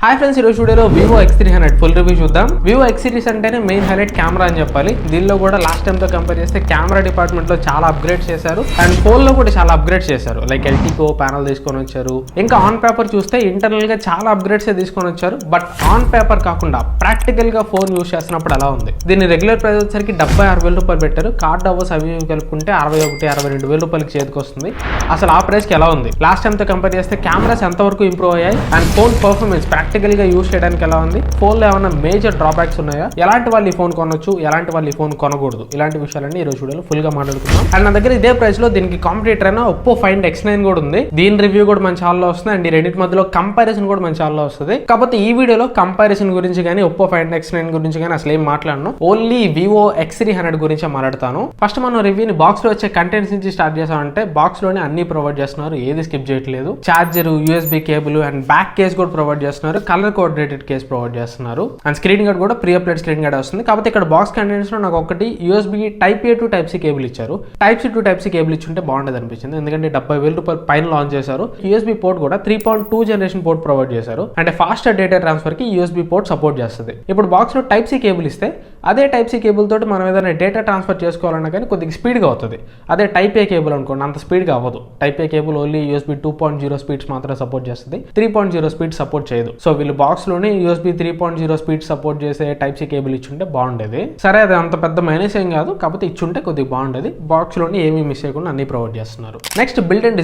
Hi friends, ఈరోజు వీడియోలో Vivo X300 full review చూద్దాం. వివో X సిరీస్ అంటేనే మెయిన్ హైలైట్ కెమెరా అని చెప్పాలి. దీనిలో కూడా లాస్ట్ టైం తో కంపేర్ చేస్తే కెమెరా డిపార్ట్మెంట్ లో చాలా అప్గ్రేడ్ చేశారు అండ్ ఫోన్ లో కూడా చాలా అప్గ్రేడ్ చేశారు. లైక్ ఎల్టీకో ప్యానల్ తీసుకొని వచ్చారు. ఇంకా ఆన్ పేపర్ చూస్తే ఇంటర్నల్ గా చాలా అప్గ్రేడ్స్ తీసుకొని వచ్చారు. బట్ ఆన్ పేపర్ కాకుండా ప్రాక్టికల్ గా ఫోన్ యూస్ చేస్తున్నప్పుడు ఎలా ఉంది. దీన్ని రెగ్యులర్ ప్రైస్ వచ్చేసరికి 76,000 రూపాయలు పెట్టారు. కార్డ్ అవర్స్ అవి కలుపుకుంటే 62,000 రూపాయలకి చేతికి వస్తుంది. అసలు ఆ ప్రైస్ కి ఎలా ఉంది? లాస్ట్ టైం తో కంపేర్ చేస్తే కెమెరాస్ ఎంతవరకు ఇంప్రూవ్ అయ్యాయి అండ్ ఫోన్ పర్ఫార్మెన్స్ ప్రాక్టికల్ గా యూస్ చేయడానికి ఎలా ఉంది? ఫోన్ లో ఏమైనా మేజర్ డ్రాబ్యాక్స్ ఉన్నాయా? ఎలాంటి వాళ్ళు ఈ ఫోన్ కొనొచ్చు, ఎలాంటి వాళ్ళు ఈ ఫోన్ కొనకూడదు, ఇలాంటి విషయాలన్నీ ఈ రోజు వీడియోలో ఫుల్ గా మాట్లాడుకుందాం. అండ్ నా దగ్గర ఇదే ప్రైస్ లో దీనికి కాంపిటీటర్ అయినా ఒప్పో Find X9 కూడా ఉంది. దీని రివ్యూ కూడా మన ఛానల్లో వస్తుంది అండ్ ఈ రెండింటి మధ్యలో కంపారిజన్ కూడా మన ఛానల్లో వస్తుంది. కాకపోతే ఈ వీడియోలో కంపారిజన్ గురించి కానీ ఒప్పో Find X9 గురించి కానీ అసలు ఏం మాట్లాడను. ఓన్లీ వివో X300 గురించి మాట్లాడతాను. ఫస్ట్ మనం రివ్యూని బాక్స్ లో వచ్చే కంటెంట్స్ నుంచి స్టార్ట్ చేసామంటే బాక్స్ లోనే అన్ని ప్రొవైడ్ చేస్తున్నారు, ఏది స్కిప్ చేయట్లేదు. Charger, USB cable and back case కూడా ప్రొవైడ్ చేస్తున్నారు. కలర్ కోఆర్డినేటెడ్ కేస్ ప్రొవైడ్ చేస్తున్నారు అండ్ స్క్రీన్ గార్డ్ కూడా ప్రీ అప్డేట్ స్క్రీన్ గార్డ్ వస్తుంది. కాబట్టి ఇక్కడ బాక్స్ కంటెంట్స్ లో నాకు ఒకటి USB Type A to Type C cable ఇచ్చారు. Type C to Type C cable ఇచ్చుంటే బాగుండేది అనిపించింది, ఎందుకంటే 70,000 రూపాయలు పైన లాంచ్ చేశారు. USB పోర్ట్ కూడా 3.2 జనరేషన్ పోర్ట్ ప్రొవైడ్ చేశారు. అంటే ఫాస్టర్ డేటా ట్రాన్స్ఫర్ కి USB పోర్ట్ సపోర్ట్ చేస్తుంది. ఇప్పుడు బాక్స్ లో Type C కేబుల్ ఇస్తే అదే Type C కేబుల్ తోటి మనం ఏదైనా డేటా ట్రాన్స్ఫర్ చేసుకోవాలన్నా కానీ కొద్దిగా స్పీడ్ గా అవుతుంది. అదే Type A కేబుల్ అనుకోండి, అంత స్పీడ్ గా అవ్వదు. Type A cable only USB 2.0 speeds మాత్రమే సపోర్ట్ చేస్తుంది, 3.0 స్పీడ్ సపోర్ట్ చేయదు. సో వీళ్ళు బాక్స్ లోనే USB 3.0 స్పీడ్ సపోర్ట్ చేసే Type C కేబుల్ ఇచ్చుంటే బాగుండేది. సరే, అది అంత పెద్ద మైనస్ ఏం కాదు, కాకపోతే ఇచ్చుంటే కొద్దిగా బాగుండేది. బాక్స్ లోనే ఏమీ మిస్ చేయకుండా అన్ని ప్రొవైడ్ చేస్తున్నారు. నెక్స్ట్ బిల్డ్ అండ్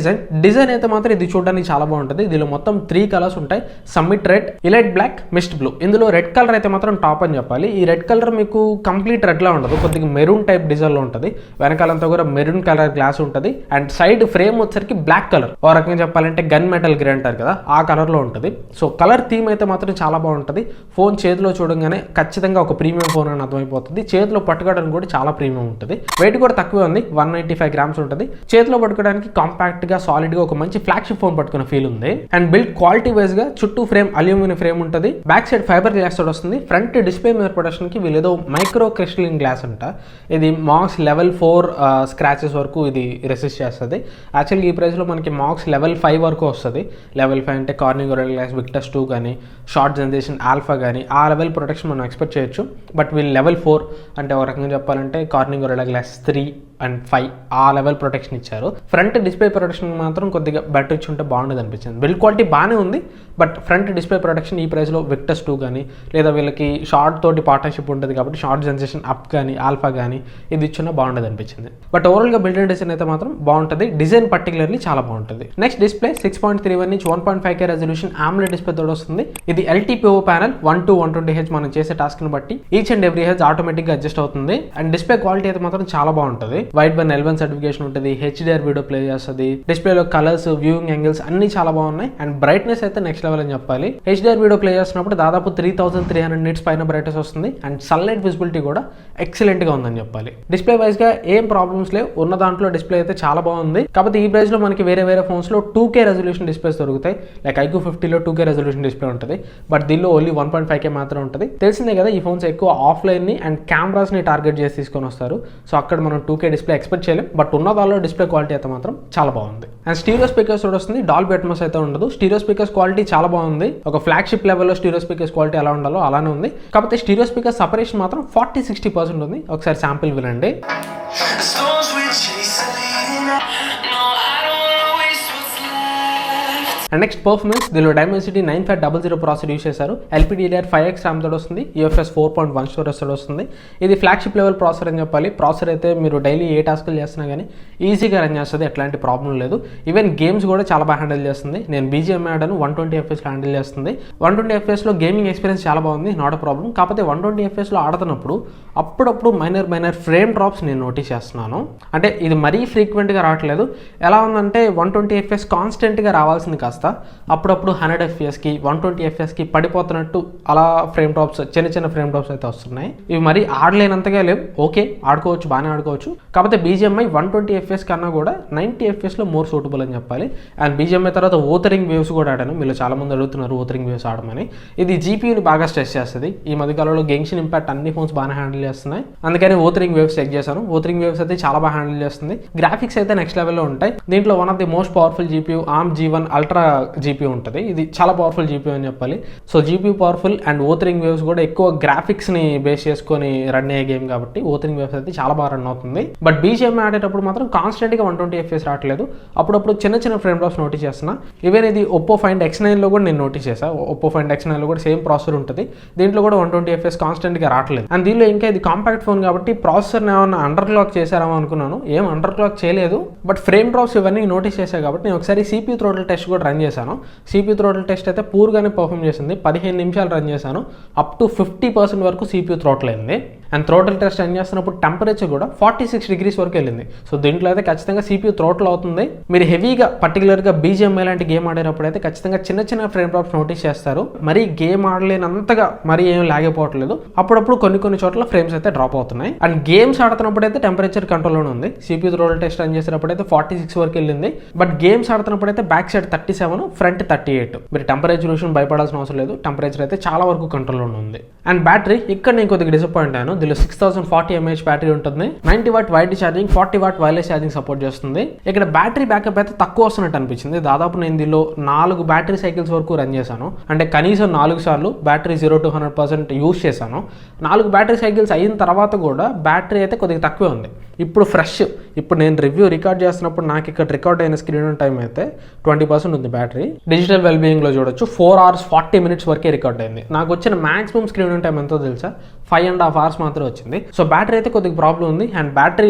డిజైన్ అయితే మాత్రం ఇది చూడడానికి చాలా బాగుంటుంది. దీనిలో మొత్తం 3 కలర్స్ ఉంటాయి: summit red, elite black, mist blue. ఇందులో రెడ్ కలర్ అయితే మాత్రం టాప్ అని చెప్పాలి. ఈ రెడ్ కలర్ మీకు కంప్లీట్ రెడ్ లా ఉండదు, కొద్దిగా మెరూన్ టైప్ డిజైన్ లో ఉంటుంది. వెనకాలంతా కూడా మెరూన్ కలర్ గ్లాస్ ఉంటుంది అండ్ సైడ్ ఫ్రేమ్ వచ్చేసరికి బ్లాక్ కలర్, ఓ రకంగా చెప్పాలంటే గన్ మెటల్ గ్రే అంటారు కదా, ఆ కలర్ లో ఉంటుంది. సో కలర్ థీమ్ అయితే మాత్రం చాలా బాగుంటుంది. ఫోన్ చేతిలో చూడగానే ఖచ్చితంగా ఒక ప్రీమియం ఫోన్ అని అర్థమైపోతుంది. చేతిలో పట్టుకోవడానికి కూడా చాలా ప్రీమియం ఉంటుంది. వెయిట్ కూడా తక్కువే ఉంది, 195 గ్రామ్స్ ఉంటుంది. చేతిలో పట్టుకోవడానికి కాంపాక్ట్ గా సాలిడ్ గా ఒక మంచి ఫ్లాగ్షిప్ ఫోన్ పట్టుకున్న ఫీల్ ఉంది. అండ్ బిల్డ్ క్వాలిటీ వైజ్ గా చుట్టూ ఫ్రేమ్ అల్యూమినియం ఫ్రేమ్ ఉంటుంది. బ్యాక్ సైడ్ ఫైబర్ గ్లాస్ తోటి వస్తుంది. ఫ్రంట్ డిస్ప్లే మీద ప్రొడక్షన్ కి వీళ్ళేదో మైక్రో క్రిస్టలిన్ గ్లాస్ అంట. ఇది మాక్స్ లెవెల్ 4 స్క్రాచెస్ వరకు ఇది రెసిస్ట్ చేస్తుంది. యాక్చువల్గా ఈ ప్రైస్ లో మనకి మాక్స్ లెవెల్ 5 వరకు వస్తుంది. లెవెల్ 5 అంటే కార్నింగ్ గొరిల్లా గ్లాస్ విక్టస్ 2 కానీ షార్ట్ జనరేషన్ ఆల్ఫా కానీ ఆ లెవెల్ ప్రొటెక్షన్ మనం ఎక్స్పెక్ట్ చేయొచ్చు. బట్ వీళ్ళు లెవెల్ 4 అంటే ఒక రకంగా చెప్పాలంటే కార్నింగ్ గొరిల్లా గ్లాస్ 3 అండ్ 5 ఆ లెవెల్ ప్రొటెక్షన్ ఇచ్చారు. ఫ్రంట్ డిస్ప్లే ప్రొటెక్షన్ మాత్రం కొద్దిగా బెటర్ ఇచ్చి ఉంటే బాగుండేది అనిపించింది. బిల్డ్ క్వాలిటీ బాగానే ఉంది, బట్ ఫ్రంట్ డిస్ప్లే ప్రొటెక్షన్ ఈ ప్రైస్లో విక్టస్ 2 కానీ లేదా వీళ్ళకి షార్ట్ తోటి పార్ట్నర్షిప్ ఉంటుంది కాబట్టి షార్ట్ జనరేషన్ అప్ కానీ ఆల్ఫా కానీ ఇది ఇచ్చినా బాగుండేది అనిపించింది. బట్ ఓవరాల్గా బిల్డ్ అండ్ డిజైన్ అయితే మాత్రం బాగుంటుంది. డిజైన్ పర్టికులర్లీ చాలా బాగుంటుంది. Next display 6.31 inch 1.5K resolution AMOLED display తోటి వస్తుంది. ఇది LTPO ప్యానల్ 1 to 120Hz మనం చేసే టాస్క్ ని బట్టి each and every H automatic గా అడ్జస్ట్ అవుతుంది. అండ్ డిస్ప్లే క్వాలిటీ అయితే మాత్రం చాలా బాగుంటుంది. వైడ్ బై L1 సర్టిఫికేషన్ ఉంటుంది, HDR వీడియో ప్లే చేస్తుంది. డిస్ప్లేలో కలర్స్, వ్యూయింగ్ యాంగిల్స్ అన్ని చాలా బాగున్నాయి అండ్ బ్రైట్నెస్ అయితే నెక్స్ట్ లెవెల్ అని చెప్పాలి. HDR వీడియో ప్లే చేస్తున్నప్పుడు దాదాపు 3300 నిట్స్ పైన బ్రైట్నెస్ వస్తుంది అండ్ సన్లైట్ విజిబిలిటీ కూడా ఎక్సలెంట్ గా ఉందని చెప్పాలి. డిస్ప్లే వైజ్ గా ఏం ప్రాబ్లమ్స్ లేవు, ఉన్న దాంట్లో డిస్ప్లే అయితే చాలా బాగుంది. కాకపోతే ఈ ప్రైస్ లో మనకి వేరే ఫోన్స్ లో 2K రెజల్యూషన్ డిస్ప్లేస్ దొరుకుతాయి. లైక్ iQOO 50 లో 2K రెజల్యూషన్ డిస్ప్లే ఉంటుంది, బట్ దీనిలో ఓన్లీ 1.5K మాత్రం ఉంటుంది. తెలిసిందే కదా, ఈ ఫోన్స్ ఎక్కువ ఆఫ్లైన్ ని అండ్ కెమెరాస్ ని టార్గెట్ చేసి తీసుకొని వస్తారు. సో అక్కడ మనం 2K డిస్ప్లే ఎక్స్పెక్ట్ చేయలేం, బట్ ఉన్న దానిలో డిస్ప్లే క్వాలిటీ అయితే మాత్రం చాలా బాగుంది. అండ్ స్టీరియో స్పీకర్స్ కూడా వస్తుంది, డాల్బీ అట్మాస్ అయితే ఉండదు. స్టీరియో స్పీకర్స్ క్వాలిటీ చాలా బాగుంది. ఒక ఫ్లాగ్షిప్ లెవెల్లో స్టీరియో స్పీకర్స్ క్వాలిటీ ఎలా ఉండాలో అలానే ఉంది. కాకపోతే స్టీరియో స్పీకర్ సపరేషన్ మాత్రం 40-60% ఉంది. ఒకసారి శాంపిల్ వినండి. అండ్ నెక్స్ట్ పర్ఫార్మెన్స్, దీనిలో Dimensity 9500 ప్రాసెసర్ యూస్ చేశారు. LPDDR5X ర్యామ్ తోటి వస్తుంది. UFS 4.1 స్టోరేజ్ తోటి వస్తుంది. ఇది ఫ్లాగ్షిప్ లెవెల్ ప్రాసెసర్ అని చెప్పాలి. ప్రాసెసర్ అయితే మీరు డైలీ ఏ టాస్క్లు చేస్తున్నా కానీ ఈజీగా రన్ చేస్తుంది, ఎట్లాంటి ప్రాబ్లం లేదు. ఈవెన్ గేమ్స్ కూడా చాలా బాగా హ్యాండిల్ చేస్తుంది. నేను BGM ఆడాను, 120 FPS హ్యాండిల్ చేస్తుంది. 120 FPS లో గేమింగ్ ఎక్స్పీరియన్స్ చాలా బాగుంది, నాట్ అ ప్రాబ్లం. కాకపోతే 120 FPS లో ఆడుతున్నప్పుడు అప్పుడప్పుడు మైనర్ ఫ్రేమ్ డ్రాప్స్ నేను నోటీస్ చేస్తున్నాను. అంటే ఇది మరీ ఫ్రీక్వెంట్గా రావట్లేదు. ఎలా ఉందంటే 120 FPS కాన్స్టెంట్గా రావాల్సింది కాస్త అప్పుడప్పుడు 100 FPSకి 120 FPSకి పడిపోతున్నట్టు అలా ఫ్రేమ్ డ్రాప్స్, చిన్న ఫ్రేమ్ డ్రాప్స్ అయితే వస్తున్నాయి. ఇవి మరీ ఆడలేనంతగా లేవు, ఓకే ఆడుకోవచ్చు, బాగానే ఆడుకోవచ్చు. కాకపోతే BGMI 120 FPS కన్నా కూడా 90 FPSలో మోర్ సూటబుల్ అని చెప్పాలి. అండ్ BGMI తర్వాత ఓతరింగ్ వేవ్స్ కూడా ఆడాను. మీరు చాలా మంది అడుగుతున్నారు ఓతరింగ్ వేవ్స్ ఆడమని. ఇది GPUని బాగా స్ట్రెస్ చేస్తుంది. ఈ మధ్యకాలంలో గెన్షిన్ ఇంపాక్ట్ అన్ని ఫోన్స్ బాగా హ్యాండిల్ చేస్తున్నాయి, అందుకని ఓతరింగ్ వేవ్స్ చెక్ చేశాను. ఓతరింగ్ వేవ్స్ అయితే చాలా బాగా హ్యాండిల్ చేస్తుంది. గ్రాఫిక్స్ అయితే నెక్స్ట్ లెవెల్లో ఉంటాయి. దీంట్లో one of the most powerful GPU ARM G1 Ultra GPU ఉంటుంది. ఇది చాలా పవర్ఫుల్ జీపీయూ అని చెప్పాలి. సో జీపీయూ పవర్ఫుల్ అండ్ ఓథరింగ్ వేవ్స్ కూడా ఎక్కువ గ్రాఫిక్స్ని బేస్ చేసుకొని రన్ అయ్యే గేమ్ కాబట్టి ఓథరింగ్ వేవ్స్ అయితే చాలా బాగా రన్ అవుతుంది. బట్ బీజిఎం ఆడేటప్పుడు మాత్రం కాన్స్టెంట్గా 120 FPS రావట్లేదు. అప్పుడప్పుడు చిన్న ఫ్రేమ్ డ్రాప్స్ నోటీస్ చేస్తున్నా. ఈవెన్ ఇది ఒప్పో ఫైండ్ X9లో కూడా నేను నోటీస్ చేశాను. ఒప్పో ఫైండ్ X9లో కూడా సేమ్ ప్రాసెసర్ ఉంటుంది. దీంట్లో కూడా 120 FPS కాన్స్టెంట్గా రావట్లేదు. అండ్ దీనిలో ఇంకా ఇది కాంపాక్ట్ ఫోన్ కాబట్టి ప్రాసెసర్ని ఏమన్నా అండర్ క్లాక్ చేశారేమో అనుకున్నాను. ఏం అండర్ క్లాక్ చేయలేదు. బట్ ఫ్రేమ్ డ్రాప్స్ ఇవన్నీ నోటీస్ చేశాను కాబట్టి నేను ఒకసారి CPU థ్రోటిల్ టెస్ట్ కూడా రన్ చేశాను. CPU థ్రోటిల్ టెస్ట్ అయితే పూర్గానే పర్ఫామ్ చేసింది. 15 నిమిషాలు రన్ చేశాను. అప్ టు 50% వరకు CPU థ్రోటిల్ అయింది. అండ్ థ్రోటిల్ టెస్ట్ రన్ చేస్తున్నప్పుడు టెంపరేచర్ కూడా 46 degrees వరకు వెళ్ళింది. సో దీంట్లో అయితే ఖచ్చితంగా CPU థ్రోటిల్ అవుతుంది. మీరు హెవీగా పర్టికులర్గా BGMI లాంటి గేమ్ ఆడేటప్పుడు అయితే ఖచ్చితంగా చిన్న ఫ్రేమ్ డ్రాప్స్ నోటీస్ చేస్తారు. మరి గేమ్ ఆడలేనంతగా మరి ఏం లాగిపోవట్లేదు. అప్పుడప్పుడు కొన్ని చోట్ల ఫ్రేమ్స్ అయితే డ్రాప్ అవుతున్నాయి. అండ్ గేమ్స్ ఆడుతున్నప్పుడు అయితే టెంపరేచర్ కంట్రోల్లోనే ఉంది. CPU థ్రోటిల్ టెస్ట్ రన్ చేసేటప్పుడు అయితే 46 వరకు వెళ్ళింది. బట్ గేమ్స్ ఆడుతున్నప్పుడు అయితే బ్యాక్ సైడ్ 37, ఫ్రంట్ 38. మీరు టెంపరేచర్ విషయం భయపడాల్సిన అవసరం లేదు. టెంపరేచర్ అయితే చాలా వరకు కంట్రోల్లోనే ఉంది. అండ్ బ్యాటరీ ఇక్కడ నేను కొద్దిగా డిసప్పాయింట్ అయ్యాను. దీనిలో 6040 mAh బ్యాటరీ ఉంటుంది. 90 what wide charging, 40 what wireless charging support చేస్తుంది. ఇక్కడ బ్యాటరీ బ్యాకప్ అయితే తక్కువ వస్తున్నట్టు అనిపించింది. దాదాపు నేను దీనిలో 4 బ్యాటరీ సైకిల్స్ వరకు రన్ చేశాను. అంటే కనీసం 4 సార్లు బ్యాటరీ 0 to 100% యూజ్ చేశాను. 4 బ్యాటరీ సైకిల్స్ అయిన తర్వాత కూడా బ్యాటరీ అయితే కొద్దిగా తక్కువే ఉంది. ఇప్పుడు ఫ్రెష్, ఇప్పుడు నేను రివ్యూ రికార్డ్ చేస్తున్నప్పుడు నాకు ఇక్కడ రికార్డ్ అయిన స్క్రీన్ టైం అయితే 20% ఉంది బ్యాటరీ. డిజిటల్ వెల్బీయింగ్లో చూడొచ్చు 4 hours 40 minutes వరకే రికార్డ్ అయింది. నాకు వచ్చిన మాక్సిమం స్క్రీన్ టైం ఎంతో తెలుసా, 5.5 hours మాత్రం వచ్చింది. సో బ్యాటరీ అయితే కొద్దిగా ప్రాబ్లం ఉంది. అండ్ బ్యాటరీ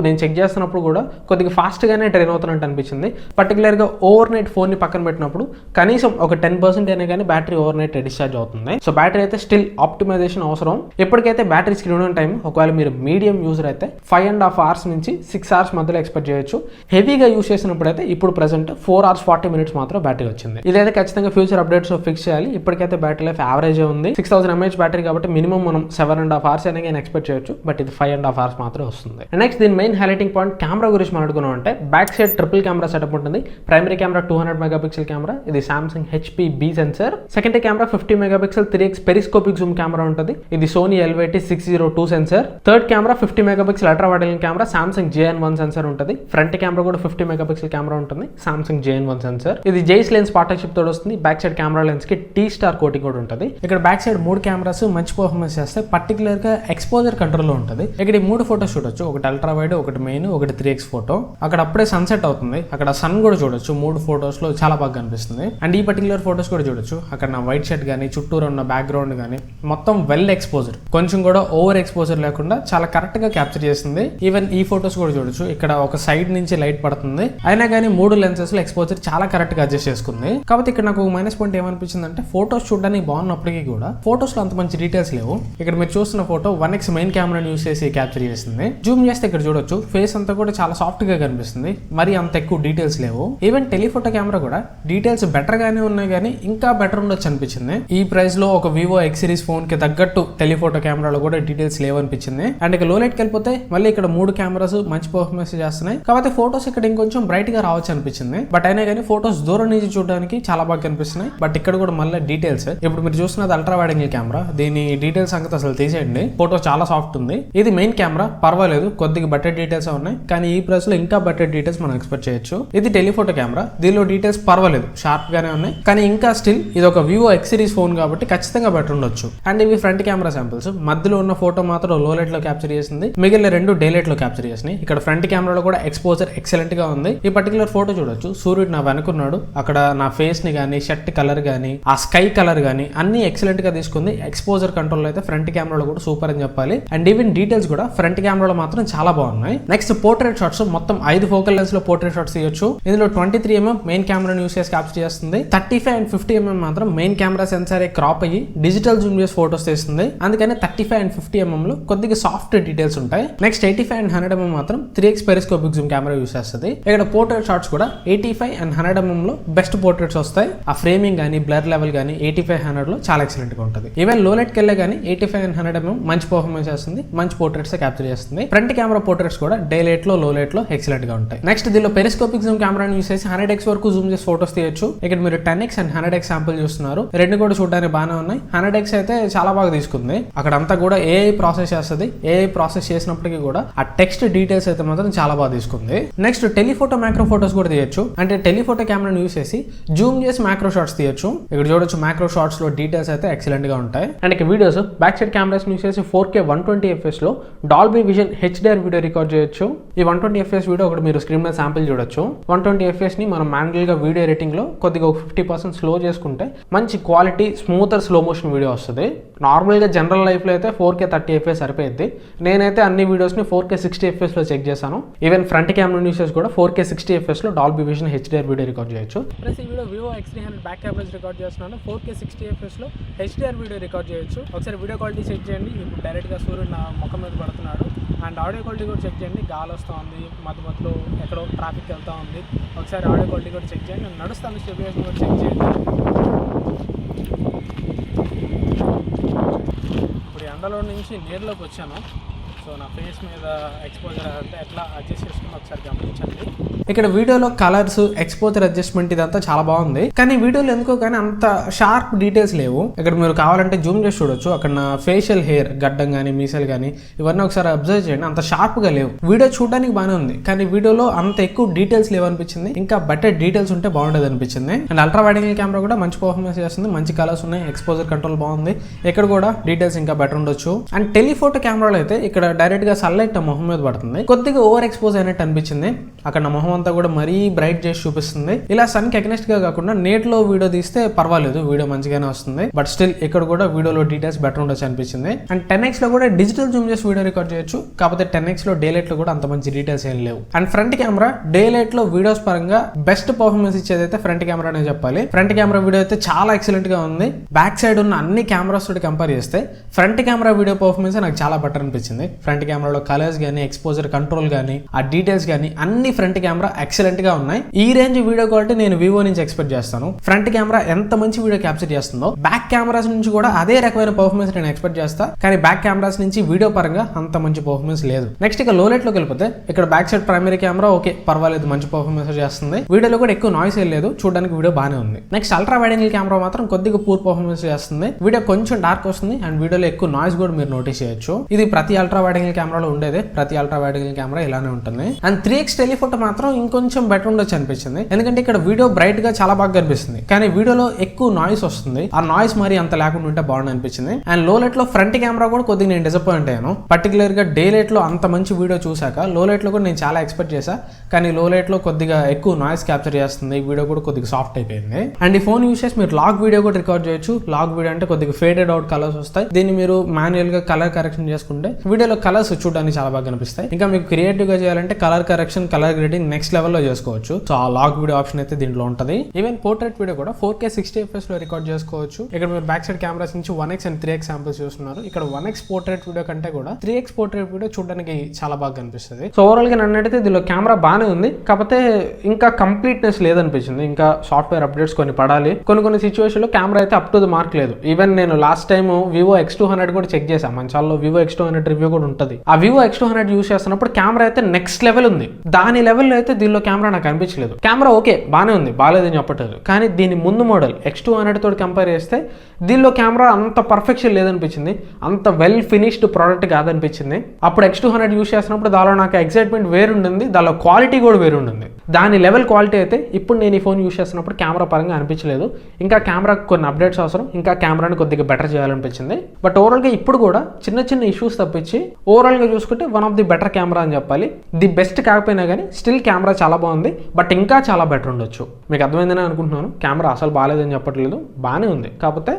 నేను చెక్ చేస్తున్నప్పుడు కూడా కొద్దిగా ఫాస్ట్గానే ట్రైన్ అవుతున్నట్టు అనిపించింది. పర్టికులర్గా ఓవర్ నైట్ ఫోన్ని పక్కన పెట్టినప్పుడు కనీసం ఒక 10% అయినా కానీ బ్యాటరీ ఓవర్ నైట్ డిశ్చార్జ్ అవుతుంది. సో బ్యాటరీ అయితే స్టిల్ ఆప్టిమైజేషన్ అవసరం. ఎప్పటికైతే బ్యాటరీ స్క్రీన్ టైం ఒకవేళ మీరు మీడియం యూజర్ అయితే 5.5 hours నుంచి 6 hours మధ్యలో ఎక్స్పెక్ట్ చేయొచ్చు. హెవీగా యూజ్ చేసినప్పుడు అయితే ఇప్పుడు ప్రెసెంట్ 4 hours 40 minutes మాత్రం బ్యాటరీ వచ్చింది. ఇదైతే ఖచ్చితంగా ఫ్యూచర్ అప్డేట్స్ ఫిక్స్ చేయాలి. ఇప్పటికైతే బ్యాటరీ లైఫ్ యావరేజ్ ఉంది. 6000 mAh బ్యాటరీ కాబట్టి మినిమం మనం 7.5 hours అయినా కానీ ఎక్స్పెక్ట్ చేయొచ్చు. బట్ ఇది 5.5 hours మాత్రం వస్తుంది. నెక్స్ట్ దీని మెయిన్ హైలైటింగ్ పాయింట్ కెమెరా గురించి మాట్లాడుకున్నాం అంటే back side triple camera setup ఉంటుంది. ప్రైమరీ కెమెరా 200 megapixel కెమెరా, ఇది Samsung HP-B sensor. Secondary camera 50 megapixel 3x periscopic zoom camera ఉంటుంది. ఇది Sony LYT-602 sensor. Third camera 50 megapixel ultra wide angle camera, Samsung JN1 sensor ఉంటుంది. Front camera కూడా 50 megapixel camera ఉంటుంది, Samsung JN1 sensor. ఇది Zeiss lens partnership తోడు వస్తుంది. Back side camera lens కి T-Star coating కూడా ఉంటుంది. ఇక్కడ బ్యాక్ సైడ్ 3 కెమెరాస్ మంచి పర్ఫార్మెన్స్ చేస్తాయి. పర్టికులర్ గా ఎక్స్పోజర్ కంట్రోల్ లో ఉంటుంది. ఇక్కడ ఈ 3 ఫోటోస్ చూడొచ్చు. ఒకటి అల్ట్రా వైడ్, ఒకటి మెయిన్, ఒకటి 3x ఫోటో. అక్కడ అప్పుడే సన్సెట్ అవుతుంది. అక్కడ సన్ కూడా చూడొచ్చు. 3 ఫోటోస్ లో చాలా బాగా కనిపిస్తుంది. అండ్ ఈ పర్టికులర్ ఫోటోస్ కూడా చూడొచ్చు. అక్కడ నా వైట్ షర్ట్ గానీ, చుట్టూరు ఉన్న బ్యాక్గ్రౌండ్ గానీ మొత్తం వెల్ ఎక్స్పోజర్, కొంచెం కూడా ఓవర్ ఎక్స్పోజర్ లేకుండా చాలా కరెక్ట్ గా క్యాప్చర్ చేస్తుంది. ఈవెన్ ఈ ఫోటోస్ కూడా చూడొచ్చు. ఇక్కడ ఒక సైడ్ నుంచి లైట్ పడుతుంది. అయినా కానీ 3 లెన్సెస్ లో ఎక్స్పోజర్ చాలా కరెక్ట్ గా అడ్జస్ట్ చేసుకుంది. కాబట్టి ఇక్కడ నాకు మైనస్ పాయింట్ ఏమనిపించింది అంటే ఫోటోస్ చూడడానికి బాగున్నప్పటికీ కూడా ఫోటోస్ లో అంత మంచి డీటెయిల్స్ లేవు. ఇక్కడ మీరు చూస్తున్న ఫోటో 1x మెయిన్ కెమెరాని యూస్ చేసి క్యాప్చర్ చేస్తుంది. జూమ్ చేస్తే ఇక్కడ చూడొచ్చు ఫేస్ అంతా కూడా చాలా సాఫ్ట్ గా కనిపిస్తుంది. మరి అంత ఎక్కువ డీటెయిల్స్ లేవు. ఈవెన్ టెలిఫోటో కెమెరా కూడా డీటెయిల్స్ బెటర్ గానే ఉన్నాయి కానీ ఇంకా బెటర్ ఉండొచ్చు అనిపించింది. ఈ ప్రైస్ లో ఒక వివో X series ఫోన్ కి తగ్గట్టు టెలిఫోటో కెమెరాలో కూడా డీటెయిల్స్ లేవనిపించింది. అండ్ ఇక లో లైట్ కి వెళ్ళిపోతే మళ్ళీ ఇక్కడ 3 కెమెరాస్ మంచి పర్ఫార్మెన్స్ చేస్తున్నాయి. కాబట్టి ఫోటోస్ ఇక్కడ ఇంకొంచెం బ్రైట్ గా రావచ్చు అనిపించింది. బట్ అయినా కానీ ఫోటోస్ దూరం నుంచి చూడడానికి చాలా బాగా కనిపిస్తున్నాయి. బట్ ఇక్కడ కూడా మళ్ళీ డీటెయిల్స్, ఇప్పుడు మీరు చూస్తున్నది అల్ట్రా వైడ్ యాంగిల్ కెమెరా. దీని డీటెయిల్స్ సంగతి అసలు తీసేయండి. ఫోటో చాలా సాఫ్ట్ ఉంది. ఇది మెయిన్ కెమెరా పర్వాలేదు, కొద్దిగా బెటర్ డీటెయిల్స్ ఉన్నాయి. కానీ ఈ ప్రైస్ లో ఇంకా బెటర్ డీటెయిల్స్ మనం ఎక్స్పెక్ట్ చేయొచ్చు. ఇది టెలిఫోటో కెమెరా. దీనిలో డీటెయిల్స్ పర్వాలేదు, షార్ప్ గానే ఉన్నాయి. కానీ ఇంకా స్టిల్ ఇది ఒక వివో X series ఫోన్ కాబట్టి ఖచ్చితంగా బెటర్ ఉండొచ్చు. అండ్ ఇవి ఫ్రంట్ కెమెరా శాంపిల్స్. మధ్యలో ఉన్న ఫోటో మాత్రం లో లైట్ లో క్యాప్చర్ చేసింది, మిగిలిన 2 డే లైట్ లో క్యాప్చర్ చేసినాయి. ఇక్కడ ఫ్రంట్ కెమెరాలో కూడా ఎక్స్పోజర్ ఎక్సలెంట్ గా ఉంది. ఈ పర్టికులర్ ఫోటో చూడొచ్చు. సూర్యుడు నా వెనుకున్నాడు. అక్కడ నా ఫేస్ ని గానీ, షర్ట్ కలర్ గానీ, ఆ స్కై కలర్ గానీ అన్ని ఎక్సలెంట్ గా తీసుకుంది. ఎక్స్పోజర్ కంట్రోల్ అయితే ఫ్రంట్ కెమెరాలో కూడా సూపర్ అని చెప్పాలి. అండ్ ఈవెన్ డీటెయిల్స్ కూడా ఫ్రంట్ కెమెరాలో మాత్రం చాలా బాగున్నాయి. Next portrait shots. మొత్తం 5 ఫోకల్ లెన్స్ లో పోర్ట్రేట్ షాట్స్ తీయొచ్చు. ఇందులో 23mm మెయిన్ కెమెరాని యూస్ చేసి క్యాప్చర్ చేస్తుంది. 35 and 50mm మాత్రం మెయిన్ కెమెరా సెన్సార్ క్రాప్ అయ్యి డిజిటల్ జూమ్ చేసి ఫోటోస్ తీస్తుంది. అందుకని 35 and 50mm లో కొద్దిగా సాఫ్ట్ డీటెయిల్స్ ఉంటాయి. నెక్స్ట్ 85 and 100mm మాత్రం 3x periscopic zoom camera use చేస్తుంది. ఇక్కడ పోర్ట్రేట్ షాట్స్ కూడా 85 and 100mm లో బెస్ట్ పోర్ట్రేట్స్ వస్తాయి. ఆ ఫ్రేమింగ్ కానీ, బ్లర్ లెవెల్ కానీ 85, 100 లో చాలా ఎక్సలెంట్ గా ఉంటుంది. ఈవెన్ లో లైట్ కెళ్ళే కానీ 85 6500mm మంచి పర్ఫార్మెన్స్ చేస్తుంది, మంచి పోర్ట్రేట్స్ క్యాప్చర్ చేస్తుంది. ఫ్రంట్ కెమెరా పోర్ట్రేట్స్ కూడా డే లైట్ లో, లో లైట్ లో ఎక్సలెంట్ గా ఉంటాయి. నెక్స్ట్ దీనిలో పెరిస్కోపిక్ జూమ్ కెమెరాని యూస్ చేసి 100x వరకు జూమ్ చేసి ఫోటోస్ తీయొచ్చు. ఇక్కడ మీరు 10x అండ్ 100x శాంపుల్ చూస్తున్నారు. రెండు కూడా చూడడానికి బాగానే ఉన్నాయి. 100x అయితే చాలా బాగా తీసుకుంది. అక్కడ అంతా కూడా ఏఐ ప్రాసెస్ చేస్తుంది. ఏఐ ప్రాసెస్ చేసినప్పటికీ కూడా ఆ టెక్స్ట్ డీటెయిల్స్ అయితే మాత్రం చాలా బాగా తీసుకుంది. నెక్స్ట్ టెలిఫోటో మ్యాక్రో ఫోటోస్ కూడా తీయొచ్చు. అంటే టెలిఫోటో కెమెరాని యూస్ చేసి జూమ్ చేసి మ్యాక్రో షాట్స్ తీయొచ్చు. ఇక్కడ చూడొచ్చు మ్యాక్రో షాట్స్ లో డీటెయిల్స్ అయితే ఎక్సలెంట్ గా ఉంటాయి. అండ్ ఇక videos back side cameras use చేసి 4K 120fps లో Dolby vision HDR video record చేయొచ్చు. ఈ 120fps వీడియో ఒకటి మీరు స్క్రీన్ మీద శాంపిల్ చూడొచ్చు. 120fps ని మనం మాన్యువల్ గా వీడియో ఎడిటింగ్ లో కొద్దిగా 50% స్లో చేసుకుంటే మంచి quality smoother slow motion video వస్తుంది. నార్మల్ గా జనరల్ లైఫ్ లో అయితే 4K 30fps సరిపోయింది. నేనైతే అన్ని వీడియోస్ ని 4K 60fps లో చెక్ చేశాను. ఈవెన్ ఫ్రంట్ కెమెరా యూస్ చేసి కూడా 4K 60fps లో Dolby vision HDR video record చేయొచ్చు. ప్లస్ ఈ video Vivo X300 back cameras record చేస్తున్నాను. 4K 60fps లో HDR వీడియో రికార్డ్ చేయొచ్చు. ఒకసారి వీడియో క్వాలిటీ చెక్ చేయండి. ఇప్పుడు డైరెక్ట్ గా సూర్యుడు నా ముఖం మీద పడుతున్నాడు. అండ్ ఆడియో క్వాలిటీ కూడా చెక్ చేయండి. గాలి వస్తూ ఉంది, మధ్య మధ్యలో ఎక్కడో ట్రాఫిక్ వెళ్తూ ఉంది. ఒకసారి ఆడియో క్వాలిటీ కూడా చెక్ చేయండి. నేను నడుస్తాను, స్టెబిలైజేషన్ కూడా చెక్ చేయండి. ఇప్పుడు ఎండలో నుంచి నీరులోకి వచ్చాను. సో నా ఫేస్ మీద ఎక్స్పోజర్ అంటే ఎట్లా అడ్జస్ట్ చేసుకుని ఒకసారి గమనించండి. ఇక్కడ వీడియోలో కలర్స్, ఎక్స్పోజర్ అడ్జస్ట్మెంట్ ఇదంతా చాలా బాగుంది. కానీ వీడియోలో ఎందుకో కానీ అంత షార్ప్ డీటెయిల్స్ లేవు. ఇక్కడ మీరు కావాలంటే జూమ్ చేసి చూడొచ్చు. అక్కడ నా ఫేషియల్ హెయిర్, గడ్డం కానీ మీసలు కానీ ఇవన్నీ ఒకసారి అబ్జర్వ్ చేయండి. అంత షార్ప్ గా లేవు. వీడియో చూడడానికి బాగానే ఉంది, కానీ వీడియోలో అంత ఎక్కువ డీటెయిల్స్ లేవు అనిపించింది. ఇంకా బెటర్ డీటెయిల్స్ ఉంటే బాగుండేది అనిపించింది. And ultra wide angle camera కూడా మంచి పర్ఫార్మెన్స్ చేస్తుంది. మంచి కలర్స్ ఉన్నాయి, ఎక్స్పోజర్ కంట్రోల్ బాగుంది. ఇక్కడ కూడా డీటెయిల్స్ ఇంకా బెటర్ ఉండొచ్చు. అండ్ టెలిఫోటో కెమెరాలో అయితే ఇక్కడ డైరెక్ట్ గా సన్లైట్ నా మొహం మీద పడుతుంది. కొద్దిగా ఓవర్ ఎక్స్పోజ్ అయినట్టు అనిపించింది. అక్కడ నా మొహం అంతా కూడా మరీ బ్రైట్ చేసి చూపిస్తుంది. ఇలా సన్ కి అగెనెస్ట్ గా కాకుండా నేట్లో వీడియో తీస్తే పర్వాలేదు, వీడియో మంచిగానే వస్తుంది. బట్ స్టిల్ ఇక్కడ కూడా వీడియోలో డీటెయిల్స్ బెటర్ ఉండొచ్చు అనిపించింది. అండ్ 10x లో కూడా డిజిటల్ జూమ్ చేసి వీడియో రికార్డ్ చేయొచ్చు. కాకపోతే 10x లో డే లైట్ లో కూడా అంత మంచి డీటెయిల్స్ ఏం లేవు. And front camera day light లో వీడియోస్ పరంగా బెస్ట్ పర్ఫార్మెన్స్ ఇచ్చేది అయితే ఫ్రంట్ కెమెరా అనే చెప్పాలి. ఫ్రంట్ కెమెరా వీడియో అయితే చాలా ఎక్సలెంట్ గా ఉంది. బ్యాక్ సైడ్ ఉన్న అన్ని కెమెరాస్ తోటి కంపేర్ చేస్తే ఫ్రంట్ కెమెరా వీడియో పర్ఫార్మెన్స్ నాకు చాలా బెటర్ అనిపించింది. ఫ్రంట్ కెమెరాలో కలర్స్ గానీ, ఎక్స్పోజర్ కంట్రోల్ గానీ, ఆ డీటెయిల్స్ గానీ అన్ని ఫ్రంట్ కెమెరా ఎక్సలెంట్ గా ఉన్నాయి. ఈ రేంజ్ వీడియో క్వాలిటీ నేను వివో నుంచి ఎక్స్పెక్ట్ చేస్తాను. ఫ్రంట్ కెమెరా ఎంత మంచి వీడియో క్యాప్చర్ చేస్తుందో బ్యాక్ కెమెరాస్ నుంచి కూడా అదే రకమైన పర్ఫార్మెన్స్ నేను ఎక్స్పెక్ట్ చేస్తా. కానీ బ్యాక్ కెమెరాస్ నుంచి వీడియో పరంగా అంత మంచి పర్ఫార్మెన్స్ లేదు. నెక్స్ట్ ఇక లో లైట్ లోకి వెళ్ళిపోతే ఇక్కడ back side primary camera okay పర్వాలేదు, మంచి పర్ఫార్మెన్స్ చేస్తుంది. వీడియోలో కూడా ఎక్కువ నాయిస్ ఏం లేదు, చూడడానికి వీడియో బాగానే ఉంది. Next ultra wide angle camera మాత్రం కొద్దిగా పూర్ పర్ఫార్మెన్స్ చేస్తుంది. వీడియో కొంచెం డార్క్ వస్తుంది అండ్ వీడియోలో ఎక్కువ నాయిస్ కూడా మీరు నోటీస్ చేయొచ్చు. ఇది ప్రతి అల్ట్రా వైడ్ యాంగిల్ కెమెరాలో ఉండేదే. ప్రతి అల్ట్రా వైడ్ యాంగిల్ కెమెరా ఇలానే ఉంటుంది. అండ్ 3x టెలిఫోటో మాత్రం ఇంకొంచెం బెటర్ ఉండొచ్చు అనిపించింది. ఎందుకంటే ఇక్కడ వీడియో బ్రైట్ గా చాలా బాగా కనిపిస్తుంది, కానీ వీడియోలో ఎక్కువ నాయిస్ వస్తుంది. ఆ నాయిస్ మరి అంత లేకుండా ఉంటే బాగుంది అనిపించింది. అండ్ లో లైట్ లో ఫ్రంట్ కెమెరా కూడా కొద్దిగా నేను డిసప్పాయింట్ అయ్యాను. పర్టికులర్ గా డే లైట్ లో అంత మంచి వీడియో చూసాక లో లైట్ లో కూడా నేను చాలా ఎక్స్పెక్ట్ చేశా. కానీ లో లైట్ లో కొద్దిగా ఎక్కువ నాయిస్ క్యాప్చర్ చేస్తుంది. వీడియో కూడా కొద్దిగా సాఫ్ట్ అయిపోయింది. అండ్ ఈ ఫోన్ యూస్ చేసి మీరు లాగ్ వీడియో కూడా రికార్డ్ చేయొచ్చు. లాగ్ వీడియో అంటే కొద్దిగా ఫేడెడ్ అవుట్ కలర్స్ వస్తాయి. దీన్ని మీరు మాన్యువల్ గా కలర్ కరెక్షన్ చేసుకుంటే వీడియోలో కలర్స్ చూడడానికి చాలా బాగా కనిపిస్తాయి. ఇంకా మీకు క్రియేటివ్ గా చేయాలంటే colour correction, colour grading next level లో చేసుకోవచ్చు. సో ఆ లాగ్ వీడియో ఆప్షన్ అయితే దీంట్లో ఉంటది. ఈవెన్ పోర్ట్రేట్ వీడియో కూడా 4K 60fps లో రికార్డ్ చేసుకోవచ్చు. ఇక్కడ మీరు బ్యాక్ సైడ్ కెమెరాస్ నుంచి 1x అండ్ 3x శాంపిల్స్ చూస్తున్నారు. ఇక్కడ 1x పోర్ట్రేట్ వీడియో కంటే కూడా 3x పోర్ట్రేట్ వీడియో చూడడానికి చాలా బాగా కనిపిస్తుంది. సో ఓవరాల్ గా నన్ను అడిగితే దీనిలో కెమెరా బాగానే ఉంది, కాకపోతే ఇంకా కంప్లీట్నెస్ లేదనిపించింది. ఇంకా సాఫ్ట్వేర్ అప్డేట్స్ కొన్ని పడాలి. కొన్ని సిచ్యువేషన్ లో కెమెరా అయితే అప్ టు ద మార్క్ లేదు. ఈవెన్ నేను లాస్ట్ టైం వివో X200 కూడా చెక్ చేశాను. మన ఛానల్లో వివో X200 రివ్యూ కూడా ఉంటుంది. ఆ వివో X200 యూస్ చేస్తున్నప్పుడు కెమెరా అయితే నెక్స్ట్ లెవెల్ ఉంది. దాని లెవెల్లో అయితే దీనిలో కెమెరా నాకు అనిపించలేదు. కెమెరా ఓకే బాగానే ఉంది, బాగాలేదని చెప్పట్లేదు. కానీ దీని ముందు మోడల్ X200 తోటి కంపేర్ చేస్తే దీనిలో కెమెరా అంత పర్ఫెక్షన్ లేదనిపించింది. అంత వెల్ ఫినిష్డ్ ప్రోడక్ట్ కాదనిపించింది. అప్పుడు X200 యూస్ చేసినప్పుడు దానిలో నాకు ఎక్సైట్మెంట్ వేరుండింది, దానిలో క్వాలిటీ కూడా వేరుండింది. దాని లెవెల్ క్వాలిటీ అయితే ఇప్పుడు నేను ఈ ఫోన్ యూస్ చేస్తున్నప్పుడు కెమెరా పరంగా అనిపించలేదు. ఇంకా కెమెరాకి కొన్ని అప్డేట్స్ అవసరం, ఇంకా కెమెరాని కొద్దిగా బెటర్ చేయాలనిపించింది. బట్ ఓవరాల్ గా ఇప్పుడు కూడా చిన్న ఇష్యూస్ తప్పించి ఓవరాల్ గా చూసుకుంటే one of the better camera అని చెప్పాలి. ది బెస్ట్ కాకపోయినా కానీ స్టిల్ కెమెరా చాలా బాగుంది. బట్ ఇంకా చాలా బెటర్ ఉండొచ్చు. మీకు అర్థమైందని అనుకుంటున్నాను. కెమెరా అసలు బాగాలేదని చెప్పట్లేదు, బాగానే ఉంది. కాకపోతే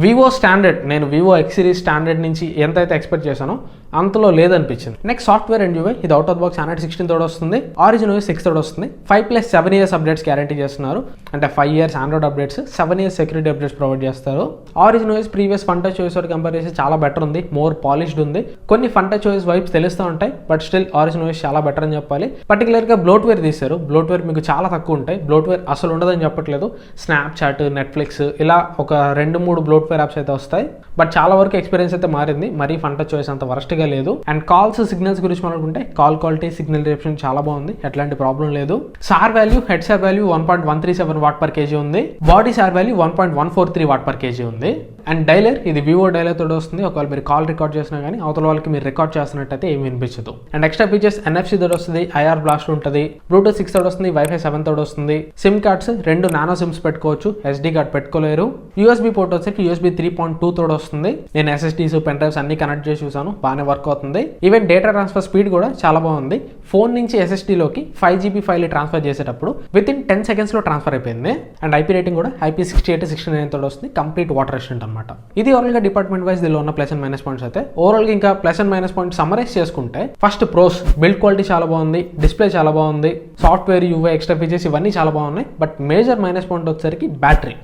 వివో స్టాండర్డ్, నేను వివో X సిరీస్ స్టాండర్డ్ నుంచి ఎంతైతే ఎక్స్పెక్ట్ చేశానో అంతలో లేదనిపించింది. నెక్స్ట్ సాఫ్ట్వేర్ అండ్ యూఐ, ఇది అవుట్ ఆఫ్ బాక్స్ Android 16 తోడు వస్తుంది, Origin OS 6 తోడు వస్తుంది. 5+7 years అప్డేట్స్ గ్యారంటీ చేస్తున్నారు. అంటే 5 years Android updates, 7 years security updates provide చేస్తారు. Origin OS previous fun touch OS తోటి కంపేర్ చేసి చాలా బెటర్ ఉంది, మోర్ పాలిష్డ్ ఉంది. కొన్ని ఫన్ టచ్ OS వైబ్స్ తెలుస్తూ ఉంటాయి, బట్ స్టిల్ Origin OS చాలా బెటర్ అని చెప్పాలి. పర్టికులర్గా బ్లోట్వేర్ తీశారు. బ్లోట్వేర్ మీకు చాలా తక్కువ ఉంటాయి, బ్లోట్వేర్ అసలు ఉండదని చెప్పట్లేదు. స్నాప్చాట్, నెట్ఫ్లిక్స్ ఇలా ఒక 2-3 బ్లోట్వేర్ యాప్స్ అయితే వస్తాయి, బట్ చాలా వరకు ఎక్స్పీరియన్స్ అయితే మారింది. మరీ ఫన్ టచ్ OS అంత వరస్ట్గా లేదు. అండ్ కాల్స్, సిగ్నల్స్ గురించి మాట్లాడుకుంటే కాల్ క్వాలిటీ, సిగ్నల్ రిసెప్షన్ చాలా బాగుంది, ఎట్లాంటి ప్రాబ్లం లేదు. SAR value, head SAR value 1.137 watt per KG ఉంది. Body SAR value 1.143 watt per KG ఉంది. అండ్ డైలర్, ఇది వివో డైలర్ తోడు వస్తుంది. ఒకవేళ మీరు కాల్ రికార్డ్ చేసినా కానీ అవతల వాళ్ళకి మీరు రికార్డ్ చేస్తున్నట్టయితే ఏమి వినిపించదు. అండ్ ఎక్స్ట్రా ఫీచర్స్ NFC తోడు వస్తుంది, IR బ్లాస్ట్ ఉంటుంది, Bluetooth 6 తోడు వస్తుంది, Wi-Fi 7 తోడు వస్తుంది. సిమ్ కార్డ్స్ 2 నానో సిమ్స్ పెట్టుకోవచ్చు, SD కార్డ్ పెట్టుకోలేరు. USB పోర్ట్ వచ్చేసి USB 3.2 తోడు వస్తుంది. నేను SSDs, పెన్ డ్రైవ్స్ అన్ని కనెక్ట్ చేసి చూసాను, బాగానే వర్క్ అవుతుంది. ఈవెన్ డేటా ట్రాన్స్ఫర్ స్పీడ్ కూడా చాలా బాగుంది. ఫోన్ నుంచి SSDలోకి 5GB ఫైల్ ట్రాన్స్ఫర్ చేసేటప్పుడు వితిన్ 10 seconds ట్రాన్స్ఫర్ అయిపోయింది. అండ్ IP రేటింగ్ కూడా IP68-69 తోడు వస్తుంది, కంప్లీట్ వాటర్ రెసిస్టెంట్ అనమాట. ఇది ఓవరాల్గా డిపార్ట్మెంట్ వైజ్ దీనిలో ఉన్న ప్లస్ అండ్ మైనస్ పాయింట్స్. అయితే ఓవరాల్గా ఇంకా plus and minus points summarise చేసుకుంటే, ఫస్ట్ ప్రోస్, బిల్డ్ క్వాలిటీ చాలా బాగుంది, డిస్ప్లే చాలా బాగుంది, సాఫ్ట్వేర్, యూఐ, ఎక్స్ట్రా ఫీచర్స్ ఇవన్నీ చాలా బాగున్నాయి. బట్ మేజర్ మైనస్ పాయింట్ వచ్చేసరికి బ్యాటరీ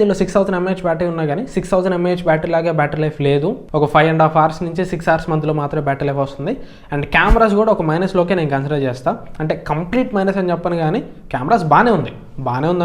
దీనిలో 6000 mAh బ్యాటరీ ఉన్నా కానీ 6000 mAh బ్యాటరీ లాగా బ్యాటరీ లైఫ్ లేదు. ఒక 5.5 hours నుంచి 6 hours మధ్యలో మాత్రమే బ్యాటరీ లైఫ్ వస్తుంది. అండ్ కెమెరాస్ కూడా ఒక మైనస్లోకే నేను కన్సిడర్ చేస్తాను. అంటే కంప్లీట్ మైనస్ అని చెప్పను కానీ కెమెరాస్ బాగానే ఉంది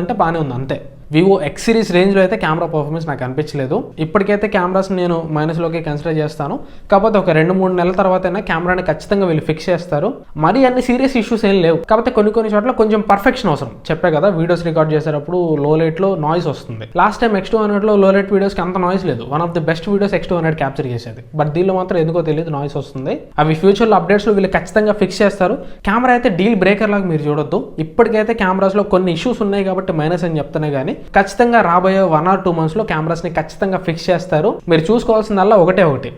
అంటే బాగానే ఉంది అంతే. వివో X సిరీస్ రేంజ్లో అయితే కెమెరా పర్ఫార్మెన్స్ నాకు అనిపించలేదు. ఇప్పటికైతే కెమెరాస్ నేను మైనస్లోకి కన్సిడర్ చేస్తాను. కాకపోతే ఒక 2-3 నెలల తర్వాత అయినా కెమెరాని ఖచ్చితంగా వీళ్ళు ఫిక్స్ చేస్తారు. మరీ అన్ని సీరియస్ ఇష్యూస్ ఏం లేవు. కాకపోతే కొన్ని చోట్ల కొంచెం పర్ఫెక్షన్ అవసరం. చెప్పే కదా, వీడియోస్ రికార్డ్ చేసేటప్పుడు లో లైట్లో నాయిస్ వస్తుంది. లాస్ట్ టైం X200లో లో లైట్ వీడియోస్కి అంత నాయిస్ లేదు. One of the best videos X200 capture చేసేది. బట్ దీనిలో మాత్రం ఎందుకో తెలియదు నాయిస్ వస్తుంది. అవి ఫ్యూచర్లో అప్డేట్స్లో వీళ్ళు ఖచ్చితంగా ఫిక్స్ చేస్తారు. కెమెరా అయితే డీల్ బ్రేకర్ లాగా మీరు చూడొద్దు. ఇప్పటికైతే కెమెరాస్లో కొన్ని ఇష్యూస్ ఉన్నాయి కాబట్టి మైనస్ అని చెప్తానే కానీ ఖచ్చితంగా రాబోయే 1 or 2 months లో కెమెరాస్ని ఖచ్చితంగా ఫిక్స్ చేస్తారు. మీరు చూసుకోవాల్సిందల్లా ఒకటి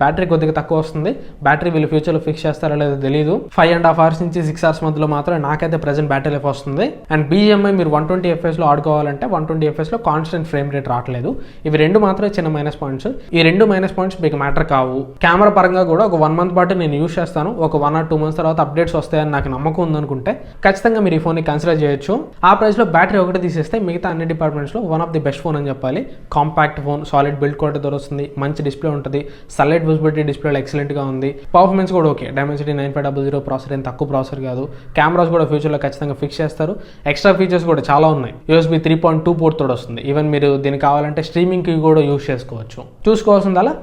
బ్యాటరీ కొద్దిగా తక్కువ వస్తుంది. బ్యాటరీ వీళ్ళు ఫ్యూచర్లో ఫిక్స్ చేస్తారో లేదో తెలియదు. 5.5 hours నుంచి 6 hours మధ్యలో మాత్రం నాకైతే ప్రెసెంట్ బ్యాటరీ లైఫ్ వస్తుంది. అండ్ BGMI మీరు 120 FPS ఆడుకోవాలంటే 120 FPS constant frame rate రావట్లేదు. ఇవి 2 మాత్రమే చిన్న మైనస్ పాయింట్స్. ఈ 2 మైనస్ పాయింట్స్ మీకు మ్యాటర్ కావు. కెమెరా పరంగా కూడా ఒక 1 month పాటు నేను యూస్ చేస్తాను. ఒక 1 or 2 months తర్వాత అప్డేట్స్ వస్తాయని నాకు నమ్మకం ఉందనుకుంటే ఖచ్చితంగా మీరు ఈ ఫోన్ని కన్సిడర్ చేయొచ్చు. ఆ ప్రైస్లో బ్యాటరీ ఒకటి తీసేస్తే మిగతా అన్ని డిపార్ట్మెంట్స్లో one of the best phone అని చెప్పాలి. Compact phone, solid build quality దొరుకుతుంది, మంచి డిస్ప్లే ఉంటుంది, సన్లైట్ విజిబిలిటీ డిస్ప్లేలో ఎక్సలెంట్గా ఉంది. పర్ఫార్మెన్స్ కూడా ఓకే. Dimensity 9500 ప్రాసెసర్ ఏం తక్కువ ప్రాసెసర్ కాదు. కెమెరాస్ కూడా ఫ్యూచర్లో ఖచ్చితంగా ఫిక్స్ చేస్తారు. ఎక్స్ట్రా ఫీచర్స్ కూడా చాలా ఉన్నాయి. USB 3.2 పోర్ట్ తోడు వస్తుంది. ఈవెన్ మీరు దీనికి కావాలంటే స్ట్రీమింగ్కి కూడా యూస్ చేసుకోవచ్చు. చూసుకోవాల్సిందల్లా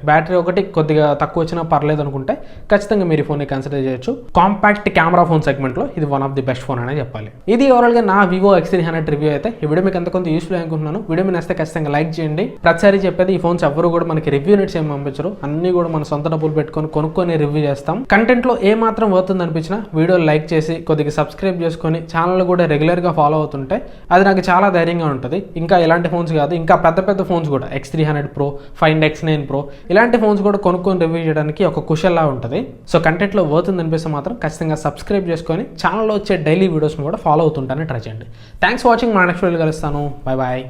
బ్యాటరీ ఒకటి కొద్దిగా తక్కువ వచ్చినా పర్లేదు అనుకుంటే ఖచ్చితంగా మీరు ఈ ఫోన్ని కన్సిడర్ చేయొచ్చు. కాంపాక్ట్ కెమెరా ఫోన్ సెగ్మెంట్లో ఇది one of the best phone అనే చెప్పాలి. ఇది ఓవరాల్గా నా వివో X300 రివ్యూ అయితే. ఈ వీడియో మీకు కొంత యూస్ఫుల్ అనుకుంటున్నాను. వీడియో మీ నచ్చితే ఖచ్చితంగా లైక్ చేయండి. ప్రతిసారి చెప్పేది, ఈ ఫోన్స్ ఎవరు కూడా మనకి రివ్యూ నెట్స్ ఏం పంపించరు, అన్ని కూడా మన సొంత డబ్బులు పెట్టుకొని కొనుక్కొని రివ్యూ చేస్తాం. కంటెంట్లో ఏ మాత్రం అవుతుంది అనిపించినా వీడియో లైక్ చేసి కొద్దిగా సబ్స్క్రైబ్ చేసుకొని ఛానల్ కూడా రెగ్యులర్గా ఫాలో అవుతుంటే అది నాకు చాలా ధైర్యంగా ఉంటుంది. ఇంకా ఇలాంటి ఫోన్స్ కాదు, ఇంకా పెద్ద ఫోన్స్ కూడా X300 Pro, Find X9 Pro ఇలాంటి ఫోన్స్ కూడా కొనుక్కొని రివ్యూ చేయడానికి ఒక కుషల్లా ఉంటుంది. సో కంటెంట్లో అవుతుంది అనిపిస్తే మాత్రం ఖచ్చితంగా సబ్స్క్రైబ్ చేసుకొని ఛానల్లో వచ్చే డైలీ వీడియోస్ని కూడా ఫాలో అవుతుంటానే ట్రై చేయండి. Thanks for watching. మా నెక్స్ట్ వీడియో కలుస్తాను. Bye bye.